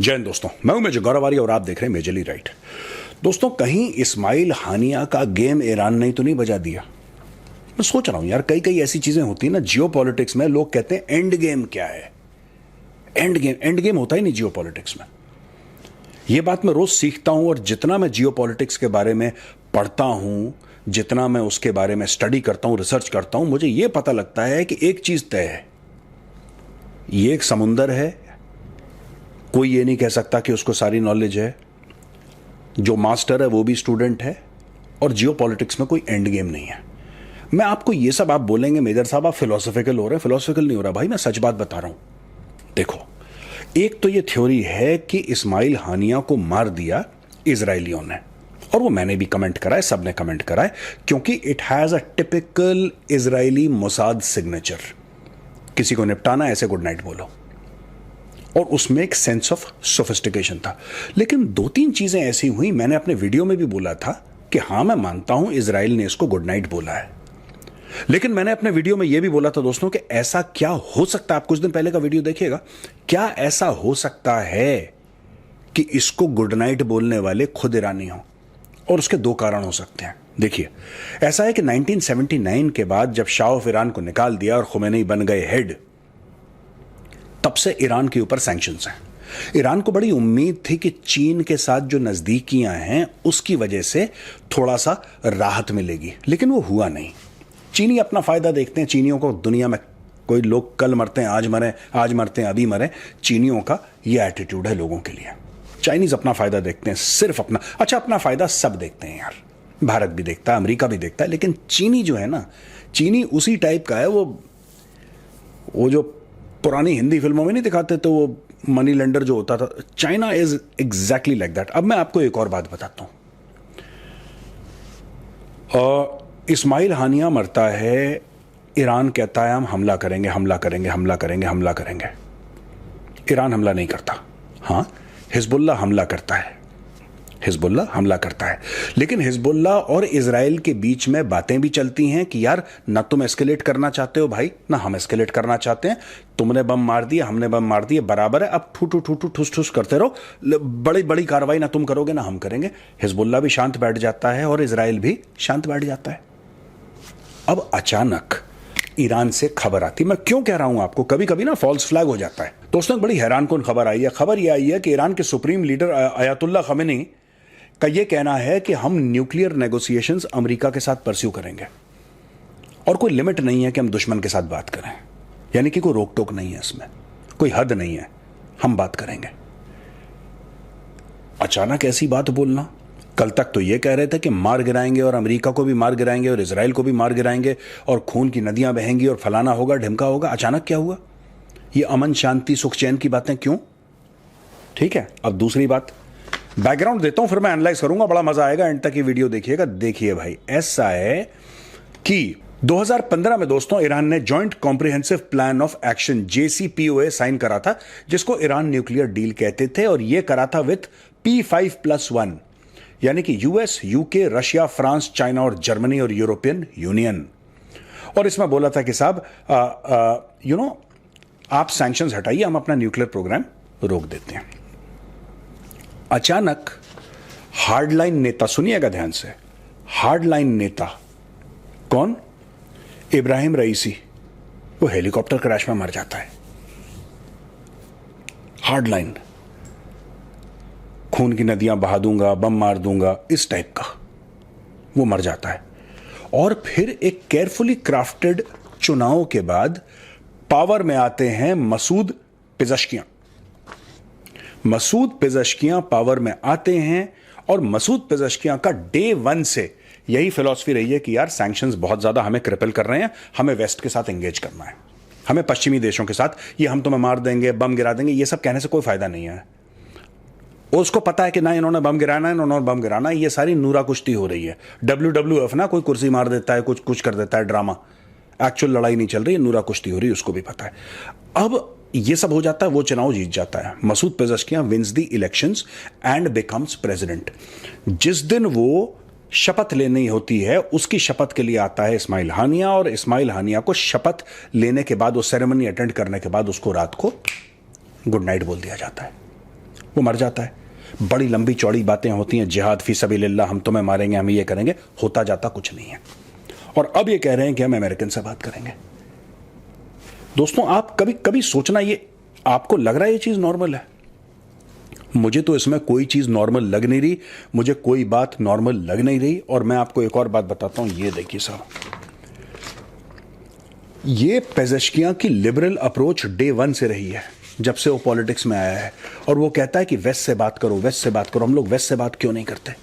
जय हिंद दोस्तों, मैं हूं मेजर गौरव आर्य और आप देख रहे हैं मेजरली राइट। दोस्तों, कहीं इस्माइल हानिया का गेम ईरान ने तो नहीं बजा दिया? मैं सोच रहा हूं यार, कई कई ऐसी चीजें होती है ना जियो पॉलिटिक्स में। लोग कहते हैं एंड गेम क्या है। एंड गेम होता ही नहीं जियो पॉलिटिक्स में। यह बात मैं रोज सीखता हूं और जितना मैं जियो पॉलिटिक्स के बारे में पढ़ता हूं, जितना मैं उसके बारे में स्टडी करता हूं, रिसर्च करता हूं, मुझे यह पता लगता है कि एक चीज तय है, यह एक समुंदर है। कोई ये नहीं कह सकता कि उसको सारी नॉलेज है। जो मास्टर है वो भी स्टूडेंट है। और जियो पॉलिटिक्स में कोई एंड गेम नहीं है। मैं आपको ये सब, आप बोलेंगे मेजर साहब आप फिलोसॉफिकल हो रहे हैं। फिलोसॉफिकल नहीं हो रहा भाई, मैं सच बात बता रहा हूं। देखो, एक तो ये थ्योरी है कि इस्माइल हानिया को मार दिया इजरायलियों ने, और वो मैंने भी कमेंट करा है, सबने कमेंट करा है, क्योंकि it has a typical Israeli Mossad signature. किसी को निपटाना, ऐसे गुड नाइट बोलो, और उसमें एक सेंस ऑफ सोफिस्टिकेशन था। लेकिन दो तीन चीजें ऐसी हुई, मैंने अपने वीडियो में भी बोला था कि हां मैं मानता हूं इजराइल ने इसको गुड नाइट बोला है, लेकिन मैंने अपने वीडियो में यह भी बोला था दोस्तों कि ऐसा क्या हो सकता है, आप कुछ दिन पहले का वीडियो देखिएगा, क्या ऐसा हो सकता है कि इसको गुड नाइट बोलने वाले खुद ईरानी हों? और उसके दो कारण हो सकते हैं। देखिए, ऐसा है कि 1979 के बाद जब शाह ऑफ ईरान को निकाल दिया और खुमैनी बन गए हेड, तब से ईरान के ऊपर सैंक्शंस हैं। ईरान को बड़ी उम्मीद थी कि चीन के साथ जो नजदीकियां हैं उसकी वजह से थोड़ा सा राहत मिलेगी, लेकिन वो हुआ नहीं। चीनी अपना फायदा देखते हैं। चीनियों को दुनिया में कोई लोग कल मरते हैं, आज मरते हैं, अभी मरे। चीनियों का ये एटीट्यूड है लोगों के लिए। चाइनीज अपना फायदा देखते हैं, सिर्फ अपना। अच्छा, अपना फायदा सब देखते हैं यार, भारत भी देखता है, अमेरिका भी देखता है, लेकिन चीनी जो है ना, चीनी उसी टाइप का है। वो जो पुरानी हिंदी फिल्मों में नहीं दिखाते तो वो मनी लेंडर जो होता था, China is exactly like that. अब मैं आपको एक और बात बताता हूं। इस्माइल हानिया मरता है, ईरान कहता है हम हमला करेंगे, हमला करेंगे, हमला करेंगे, हमला करेंगे। ईरान हमला नहीं करता। हां, हिजबुल्लाह हमला करता है, हिजबुल्लाह हमला करता है। लेकिन हिजबुल्लाह और इजराइल के बीच में बातें भी चलती हैं कि यार, ना तुम एस्केलेट करना चाहते हो भाई, ना हम एस्केलेट करना चाहते हैं। तुमने बम मार दिया, हमने बम मार दिया, बराबर है। अब ठू ठू ठू ठू ठुस ठुस करते रहो। बड़ी बड़ी कार्रवाई ना तुम करोगे ना हम करेंगे। हिजबुल्लाह भी शांत बैठ जाता है और इजराइल भी शांत बैठ जाता है। अब अचानक ईरान से खबर आती। मैं क्यों कह रहा हूं आपको, कभी कभी ना फॉल्स फ्लैग हो जाता है। दोस्तों, एक बड़ी हैरानकुन खबर आई है। खबर यह आई है कि ईरान के सुप्रीम लीडर अयातुल्लाह खमेनी का यह कहना है कि हम न्यूक्लियर नेगोशिएशंस अमेरिका के साथ परस्यू करेंगे, और कोई लिमिट नहीं है कि हम दुश्मन के साथ बात करें। यानी कि कोई रोक टोक नहीं है इसमें, कोई हद नहीं है, हम बात करेंगे। अचानक ऐसी बात बोलना। कल तक तो यह कह रहे थे कि मार गिराएंगे, और अमेरिका को भी मार गिराएंगे, और इजराइल को भी मार गिराएंगे, और खून की नदियां बहेंगी, और फलाना होगा, ढिमका होगा। अचानक क्या हुआ? ये अमन शांति सुख चैन की बातें क्यों? ठीक है, अब दूसरी बात, बैकग्राउंड देता हूं, फिर मैं एनालाइज करूंगा। बड़ा मजा आएगा, एंड तक ये वीडियो देखिएगा। देखिए भाई, ऐसा है कि 2015 में दोस्तों ईरान ने joint comprehensive plan of action JCPOA sign करा था, जिसको ईरान न्यूक्लियर डील कहते थे, और यह करा था विथ P5+1, यानी कि US, UK, Russia, France, China और जर्मनी और यूरोपियन यूनियन। और इसमें बोला था कि साहब आप सैंक्शंस हटाइए, हम अपना न्यूक्लियर प्रोग्राम रोक देते हैं। अचानक हार्डलाइन नेता, सुनिएगा ध्यान से, हार्डलाइन नेता कौन? इब्राहिम रईसी, वो हेलीकॉप्टर क्रैश में मर जाता है। हार्डलाइन, खून की नदियां बहा दूंगा, बम मार दूंगा, इस टाइप का वो मर जाता है। और फिर एक केयरफुली क्राफ्टेड चुनाव के बाद पावर में आते हैं मसूद पिज़श्कियां। मसूद पिज़श्कियां पावर में आते हैं, और मसूद पिज़श्कियां का डे 1 से यही फिलॉसफी रही है कि यार सैंक्शंस बहुत ज्यादा हमें क्रिपल कर रहे हैं, हमें वेस्ट के साथ एंगेज करना है, हमें पश्चिमी देशों के साथ। ये हम तुम्हें मार देंगे, बम गिरा देंगे, ये सब कहने से कोई फायदा नहीं है। उसको पता है कि ना इन्होंने बम गिराना है, इन्होंने बम गिराना है। ये सारी नूरा कुश्ती हो रही है। WWF ना, कोई कुर्सी मार देता है, कुछ कर देता है, ड्रामा। एक्चुअल लड़ाई नहीं चल रही है, नूरा कुश्ती हो रही है, उसको भी पता है। अब ये सब हो जाता है, वो चुनाव जीत जाता है। Masoud Pezeshkian wins the elections and becomes president. जिस दिन वो शपथ लेनी होती है, उसकी शपथ के लिए आता है इस्माइल हानिया, और इस्माइल हानिया को शपथ लेने के बाद, वो सेरेमनी अटेंड करने के बाद, उसको रात को गुड नाइट बोल दिया जाता है। वो मर जाता है। बड़ी लंबी चौड़ी बातें होती हैं, जिहाद फी सबीलिल्लाह, हम तुम्हें मारेंगे, हम ये करेंगे, होता जाता कुछ नहीं है। और अब ये कह रहे हैं कि हम अमेरिकन से बात करेंगे। दोस्तों, आप कभी कभी सोचना, ये आपको लग रहा है ये चीज नॉर्मल है? मुझे तो इसमें कोई चीज नॉर्मल लग नहीं रही, मुझे कोई बात नॉर्मल लग नहीं रही। और मैं आपको एक और बात बताता हूं, ये देखिए साहब, ये पेजेश्कियां की लिबरल अप्रोच डे वन से रही है, जब से वो पॉलिटिक्स में आया है। और वो कहता है कि वेस्ट से बात करो, वेस्ट से बात करो। हम लोग वेस्ट से बात क्यों नहीं करते?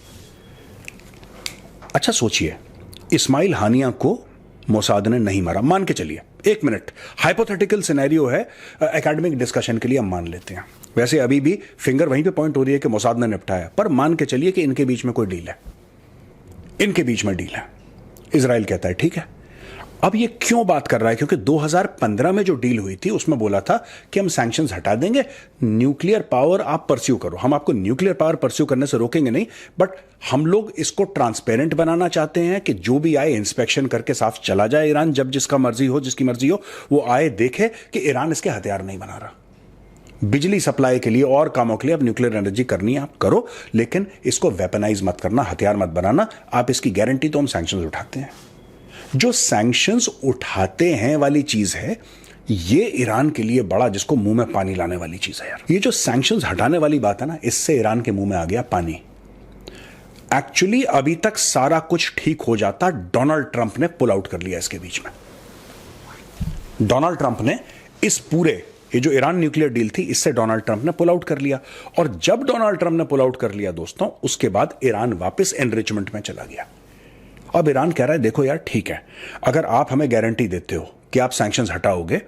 अच्छा सोचिए, इस्माइल हानिया को मोसाद ने नहीं मारा, मान के चलिए, एक मिनट, हाइपोथेटिकल सिनेरियो है, एकेडमिक डिस्कशन के लिए हम मान लेते हैं। वैसे अभी भी फिंगर वहीं पे पॉइंट हो रही है कि मोसाद ने निपटाया, पर मान के चलिए कि इनके बीच में कोई डील है, इनके बीच में डील है। इजराइल कहता है ठीक है। अब ये क्यों बात कर रहा है? क्योंकि 2015 में जो डील हुई थी उसमें बोला था कि हम सैंक्शंस हटा देंगे, न्यूक्लियर पावर आप परस्यू करो, हम आपको न्यूक्लियर पावर परस्यू करने से रोकेंगे नहीं, बट हम लोग इसको ट्रांसपेरेंट बनाना चाहते हैं कि जो भी आए इंस्पेक्शन करके साफ चला जाए ईरान, जब जिसका मर्जी हो, जिसकी मर्जी हो, वो आए देखे कि ईरान इसके हथियार नहीं बना रहा। बिजली सप्लाई के लिए और कामों के लिए अब न्यूक्लियर एनर्जी करनी है आप करो, लेकिन इसको वेपनाइज मत करना, हथियार मत बनाना। आप इसकी गारंटी तो हम सैंक्शंस उठाते हैं। जो सैंक्शंस उठाते हैं वाली चीज है, ये ईरान के लिए बड़ा, जिसको मुंह में पानी लाने वाली चीज है यार। ये जो सैंक्शंस हटाने वाली बात है ना, इससे ईरान के मुंह में आ गया पानी। एक्चुअली अभी तक सारा कुछ ठीक हो जाता, डोनाल्ड ट्रंप ने पुल आउट कर लिया इसके बीच में। डोनाल्ड ट्रंप ने इस पूरे, ये जो ईरान न्यूक्लियर डील थी, इससे डोनाल्ड ट्रंप ने पुल आउट कर लिया। और जब डोनाल्ड ट्रंप ने पुल आउट कर लिया दोस्तों, उसके बाद ईरान वापस एनरिचमेंट में चला गया। अब ईरान कह रहा है देखो यार ठीक है, अगर आप हमें गारंटी देते हो कि आप सैंक्शंस हटाओगे,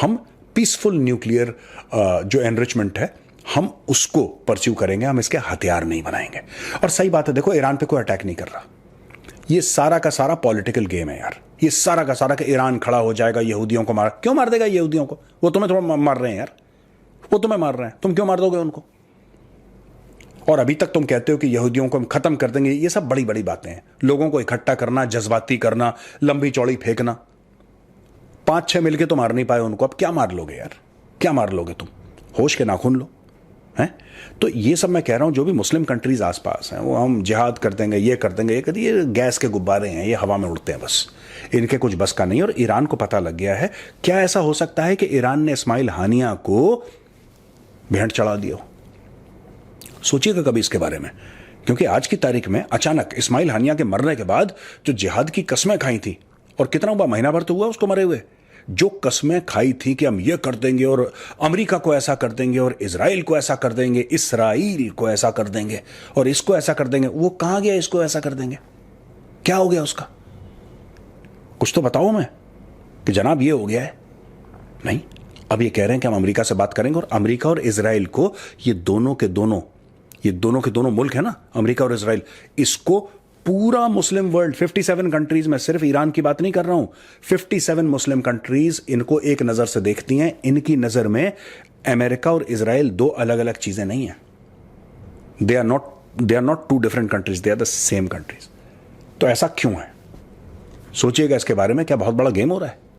हम पीसफुल न्यूक्लियर जो एनरिचमेंट है हम उसको परस्यू करेंगे, हम इसके हथियार नहीं बनाएंगे। और सही बात है, देखो ईरान पे कोई अटैक नहीं कर रहा, ये सारा का सारा पॉलिटिकल गेम है यार। ये सारा का सारा कि ईरान खड़ा हो जाएगा, यहूदियों को मार, क्यों मार देगा यहूदियों को? वो तुम्हें थोड़ा मार रहे हैं यार, वो तुम्हें मार रहे हैं, तुम क्यों मार दोगे उनको? और अभी तक तुम कहते हो कि यहूदियों को हम खत्म कर देंगे। ये सब बड़ी बड़ी बातें हैं, लोगों को इकट्ठा करना, जज्बाती करना, लंबी चौड़ी फेंकना। 5-6 मिलके तो मार नहीं पाए उनको, अब क्या मार लोगे यार? क्या मार लोगे तुम? होश के नाखून लो हैं। तो ये सब मैं कह रहा हूं, जो भी मुस्लिम कंट्रीज आसपास हैं, वो हम जिहाद कर देंगे, ये कर देंगे, ये गैस के गुब्बारे हैं, ये हवा में उड़ते हैं बस, इनके कुछ बस का नहीं। और ईरान को पता लग गया है। क्या ऐसा हो सकता है कि ईरान ने इस्माइल हानिया को भेंट चढ़ा दिया? सोचिएगा कभी इसके बारे में, क्योंकि आज की तारीख में अचानक इस्माइल हानिया के मरने के बाद जो जिहाद की कस्में खाई थी, और कितना हुआ, महीना भर तो हुआ उसको मरे हुए, जो कस्में खाई थी कि हम ये कर देंगे और अमेरिका को ऐसा कर देंगे और इजराइल को ऐसा कर देंगे, इसराइल को ऐसा कर देंगे और इसको ऐसा कर देंगे, वो कहां गया? इसको ऐसा कर देंगे, क्या हो गया उसका? कुछ तो बताओ मैं कि जनाब ये हो गया है। नहीं, अब ये कह रहे हैं कि हम अमेरिका से बात करेंगे। और अमेरिका और इजराइल को, ये दोनों के दोनों मुल्क है ना, अमेरिका और इजराइल, इसको पूरा मुस्लिम वर्ल्ड, 57 कंट्रीज में, सिर्फ ईरान की बात नहीं कर रहा हूं, 57 मुस्लिम कंट्रीज इनको एक नजर से देखती हैं। इनकी नजर में अमेरिका और इजराइल दो अलग अलग चीजें नहीं है। They are not two different countries, they are the same countries. तो ऐसा क्यों है? सोचिएगा इसके बारे में, क्या बहुत बड़ा गेम हो रहा है?